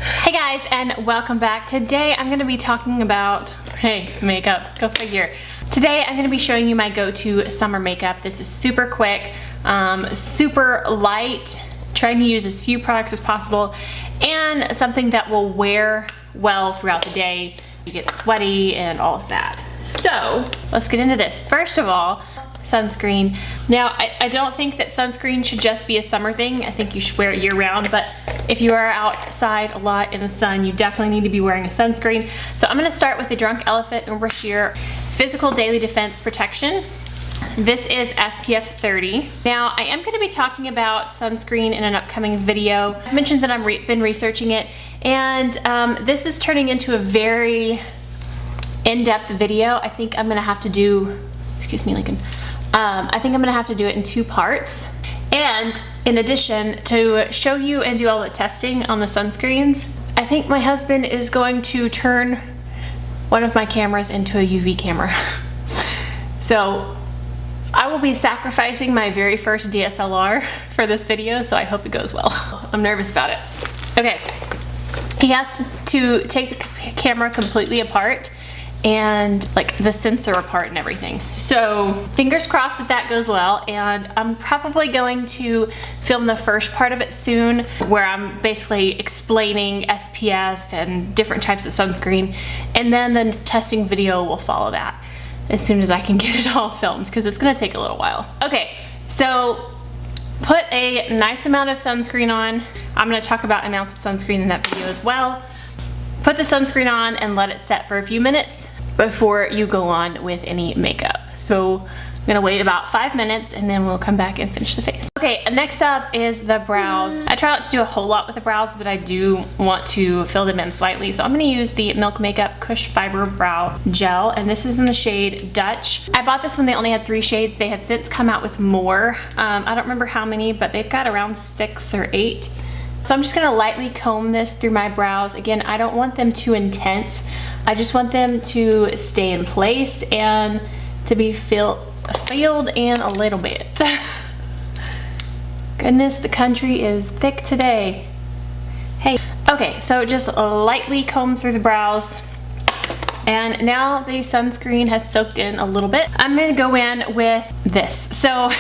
Hey guys, and welcome back. Today I'm going to be talking about, hey, makeup, go figure. Today I'm going to be showing you my go-to summer makeup. This is super quick, super light, trying to use as few products as possible, and something that will wear well throughout the day. You get sweaty and all of that. So let's get into this. First of all, sunscreen. Now, I don't think that sunscreen should just be a summer thing. I think you should wear it year round, but if you are outside a lot in the sun, you definitely need to be wearing a sunscreen. So I'm gonna start with the Drunk Elephant Umbra Sheer Physical Daily Defense Protection. This is SPF 30. Now, I am gonna be talking about sunscreen in an upcoming video. I mentioned that I've been researching it, and this is turning into a very in-depth video. I think I'm gonna have to do, excuse me, Lincoln. I think I'm gonna have to do it in 2 parts. And in addition, to show you and do all the testing on the sunscreens, I think my husband is going to turn one of my cameras into a UV camera. So I will be sacrificing my very first DSLR for this video, so I hope it goes well. I'm nervous about it. Okay, he has to take the camera completely apart and like the sensor apart and everything. So fingers crossed that that goes well, and I'm probably going to film the first part of it soon where I'm basically explaining SPF and different types of sunscreen, and then the testing video will follow that as soon as I can get it all filmed, because it's gonna take a little while. Okay, so put a nice amount of sunscreen on. I'm gonna talk about amounts of sunscreen in that video as well. Put the sunscreen on and let it set for a few minutes before you go on with any makeup. So I'm gonna wait about 5 minutes and then we'll come back and finish the face. Okay, next up is the brows. I try not to do a whole lot with the brows, but I do want to fill them in slightly. So I'm gonna use the Milk Makeup Cush Fiber Brow Gel, and this is in the shade Dutch. I bought this when they only had 3 shades. They have since come out with more. I don't remember how many, but they've got around 6 or 8. So I'm just gonna lightly comb this through my brows. Again, I don't want them too intense. I just want them to stay in place and to be filled in a little bit. Goodness, the country is thick today. Hey, okay, so just lightly comb through the brows. And now the sunscreen has soaked in a little bit. I'm gonna go in with this. So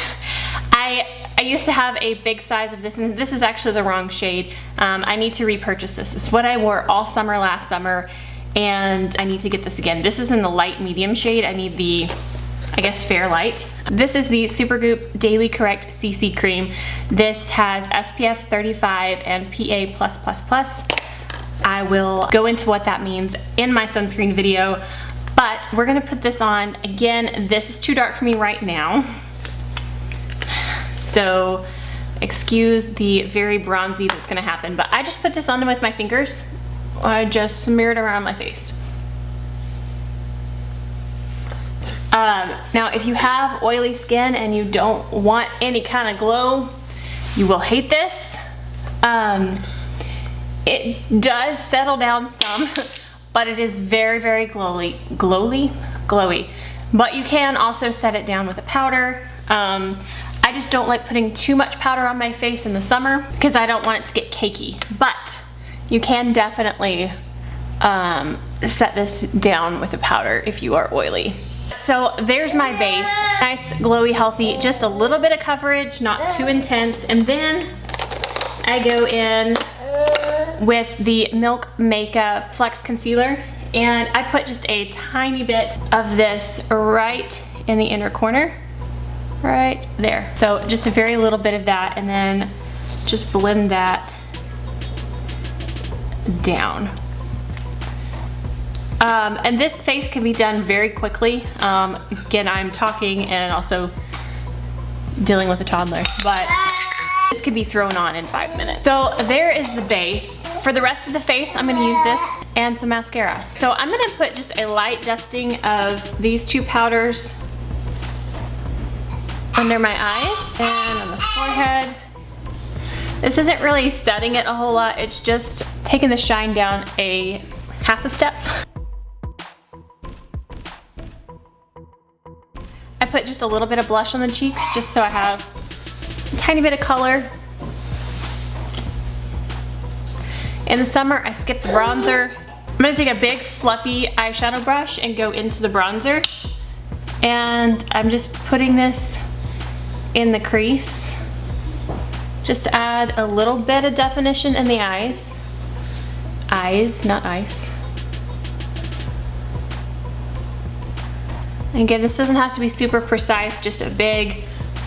I used to have a big size of this, and this is actually the wrong shade. I need to repurchase this. This is what I wore all summer last summer, and I need to get this again. This is in the light medium shade. I need the, I guess, fair light. This is the Supergoop Daily Correct CC Cream. This has SPF 35 and PA+++. I will go into what that means in my sunscreen video, but we're gonna put this on. Again, this is too dark for me right now, so excuse the very bronzy that's gonna happen, but I just put this on with my fingers. I just smear it around my face. Now, if you have oily skin and you don't want any kind of glow, you will hate this. It does settle down some, but it is very, very glowy. But you can also set it down with a powder. I just don't like putting too much powder on my face in the summer because I don't want it to get cakey. But you can definitely set this down with a powder if you are oily. So there's my base. Nice, glowy, healthy, just a little bit of coverage, not too intense. And then I go in with the Milk Makeup Flex Concealer, and I put just a tiny bit of this right in the inner corner. Right there. So just a very little bit of that, and then just blend that down. And this face can be done very quickly. Again, I'm talking and also dealing with a toddler, but this could be thrown on in 5 minutes. So there is the base. For the rest of the face, I'm gonna use this and some mascara. So I'm gonna put just a light dusting of these 2 powders under my eyes and on the forehead. This isn't really setting it a whole lot, it's just taking the shine down a half a step. I put just a little bit of blush on the cheeks just so I have a tiny bit of color. In the summer, I skip the bronzer. I'm gonna take a big fluffy eyeshadow brush and go into the bronzer. And I'm just putting this in the crease. Just to add a little bit of definition in the eyes. Eyes, not ice. And again, this doesn't have to be super precise, just a big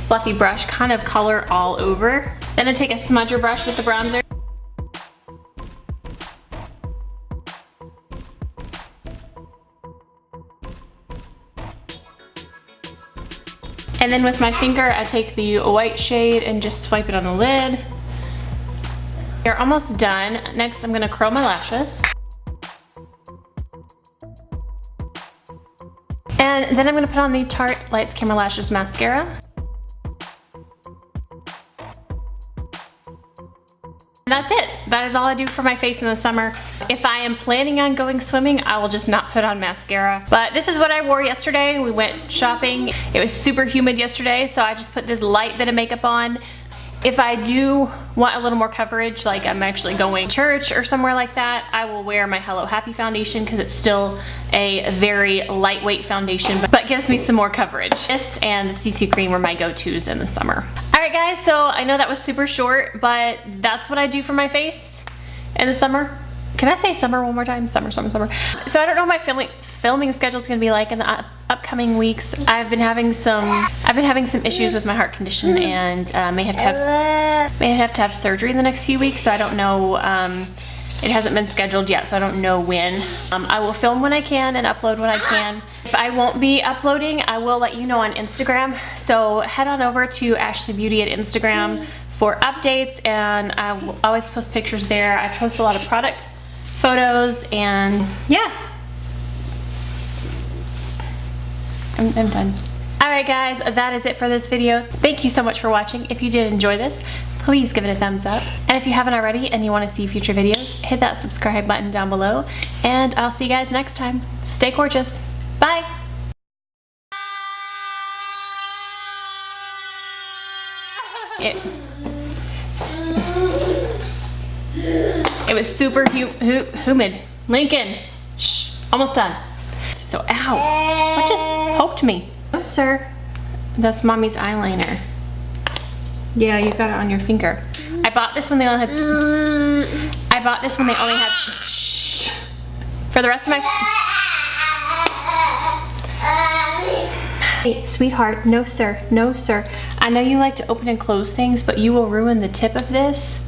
fluffy brush, kind of color all over. Then I take a smudger brush with the bronzer. And then with my finger, I take the white shade and just swipe it on the lid. You're almost done. Next, I'm gonna curl my lashes. And then I'm gonna put on the Tarte Lights Camera Lashes Mascara. And that's it. That is all I do for my face in the summer. If I am planning on going swimming, I will just not put on mascara. But this is what I wore yesterday. We went shopping. It was super humid yesterday, so I just put this light bit of makeup on. If I do want a little more coverage, like I'm actually going to church or somewhere like that, I will wear my Hello Happy foundation because it's still a very lightweight foundation, but gives me some more coverage. This and the CC Cream were my go-tos in the summer. Alright guys, so I know that was super short, but that's what I do for my face in the summer. Can I say summer one more time? Summer, summer, summer. So I don't know what my filming schedule is going to be like in the upcoming weeks. I've been having some issues with my heart condition and may have to have surgery in the next few weeks. So I don't know. It hasn't been scheduled yet, so I don't know when. I will film when I can and upload when I can. If I won't be uploading, I will let you know on Instagram. So head on over to Ashley Beauty at Instagram for updates, and I will always post pictures there. I post a lot of product photos, and yeah. I'm done. Alright guys, that is it for this video. Thank you so much for watching. If you did enjoy this, please give it a thumbs up. And if you haven't already and you want to see future videos, hit that subscribe button down below. And I'll see you guys next time. Stay gorgeous. Bye! It was super humid. Lincoln, shh, almost done. So, ow, what just poked me? Oh, sir, that's mommy's eyeliner. Yeah, you got it on your finger. I bought this when they only had, shh. For the rest of my, hey, sweetheart, no sir, no sir. I know you like to open and close things, but you will ruin the tip of this.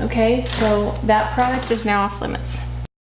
Okay, so that product is now off limits.